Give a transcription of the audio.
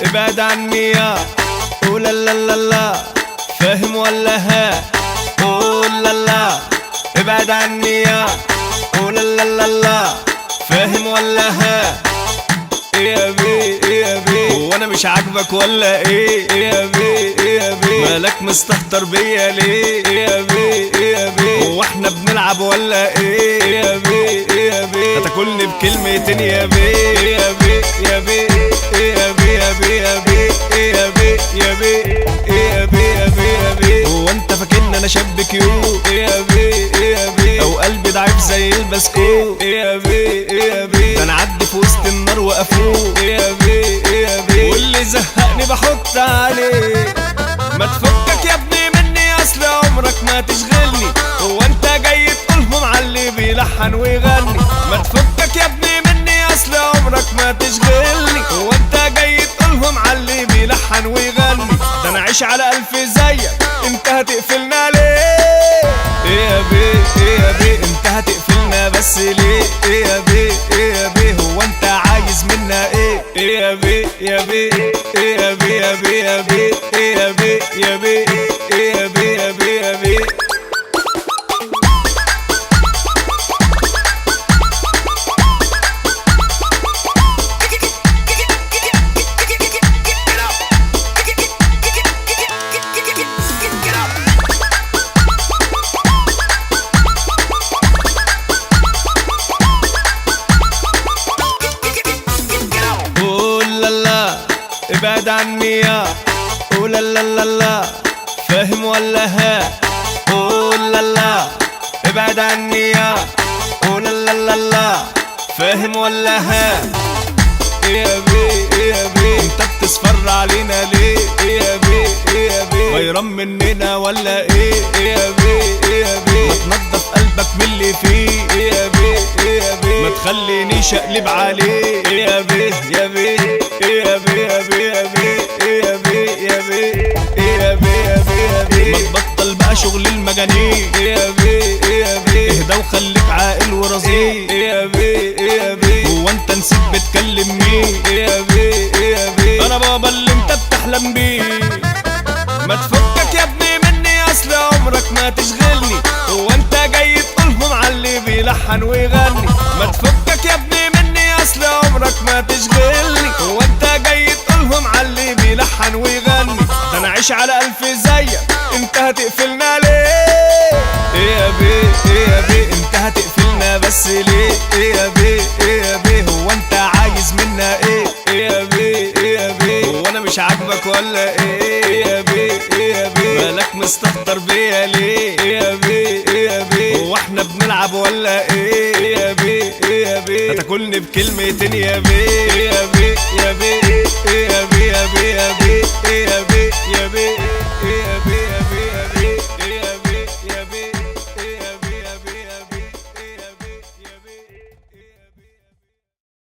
ابعد عني يا قول لا لا لا، فاهم ولا ها؟ قول لا لا ابعد عني يا قول لا لا لا، فاهم ولا ها؟ ايه يا بيه ايه يا بيه، هو انا مش عاجبك ولا ايه؟ ايه يا بيه ايه يا بيه، مالك مستهتر بيا ليه؟ ايه يا بيه ايه يا بيه، هو احنا بنلعب ولا ايه؟ ايه يا بيه ايه يا بيه، هتاكلني بكلمتين يا بيه؟ ايه يا بيه يا بيه ايه يا بيه يا بيه يا بيه ايه يا بيه يا بيه ايه يا بيه يا بيه يا بيه، هو انت فاكرني انا شاب كيوت؟ ايه يا بيه ايه يا بيه، او قلبي ضعيف زي البسكوت؟ ايه يا بيه ايه يا بيه، ده انا عدي في وسط النار وافوق؟ ايه يا بيه ايه يا بيه، واللي زهقني بحط عليه. ما تفكك يا ابني مني اصل عمرك ما تشغلني، هو انت جاي تقولهم على اللي بيلحن ويغني؟ ما تفكك يا ابني مني اصل عمرك ما تشغلني، هو انت جاي تقولهم على اللي بيلحن ويغني؟ ده انا عايش على الف زيك، انت هتقفلنا ليه؟ ايه يا بيه ايه يا بيه، انت هتقفلنا بس ليه؟ ايه يا بيه ايه يا بيه، هو انت عايز منا ايه؟ ايه يا بيه يا بيه ايه يا بيه يا بيه يا بيه ايه يا بيه يا بيه ايه يا بيه يا بيه يا بيه. ابعد عني يا قول لا لا لا، فاهم ولا ها؟ قول لا لا ابعد عني يا قول لا لا لا، فاهم ولا ها؟ ايه يا بيه ايه يا بيه، انت بتصفر علينا ليه؟ ايه يا بيه ايه يا بيه، غيران مننا ولا ايه؟ ايه يا بيه ايه يا بيه، ما تنضف قلبك من اللي فيه؟ ايه يا بيه ايه يا بيه، ما تخلينيش اقلب عليه؟ ايه يا بيه يا بيه ايه يا بيه يا بيه يا بيه ايه يا بيه يا بيه ايه يا بيه يا بيه يا بيه، ما تبطل بقى شغل المجانين؟ ايه يا بيه ايه يا بيه، اهدى وخليك عاقل ورزين؟ ايه يا بيه ايه يا بيه، هو انت نسيت بتكلم مين؟ ايه يا بيه ايه يا بيه، انا بابا اللي انت بتحلم بيه. ما تفكك يا ابني مني اصل عمرك ما تشغلني، هو انت جاي تقولهم على اللي بيلحن ويغني؟ ما تفكك يا ابني مني اصل عمرك ما تشغلني، هو انت جاي تقولهم على اللي بيلحن ويغني؟ ده انا عايش على الف زيك، انت هتقفلنا ليه؟ ايه يا بيه ايه يا بيه، انت هتقفلنا بس ليه؟ ايه يا بيه ايه يا بيه، هو انت عايز منا ايه؟ ايه يا بيه ايه يا بيه، هو انا مش عاجبك ولا ايه؟ ايه يا بيه ايه يا بيه، مالك مستهتر بيا ليه؟ ايه يا بيه ايه يا بيه، هو احنا بنلعب ولا ايه؟ ايه يا بيه ايه يا بيه، هتاكلني بكلمتين يا بيه؟ ايه يا بيه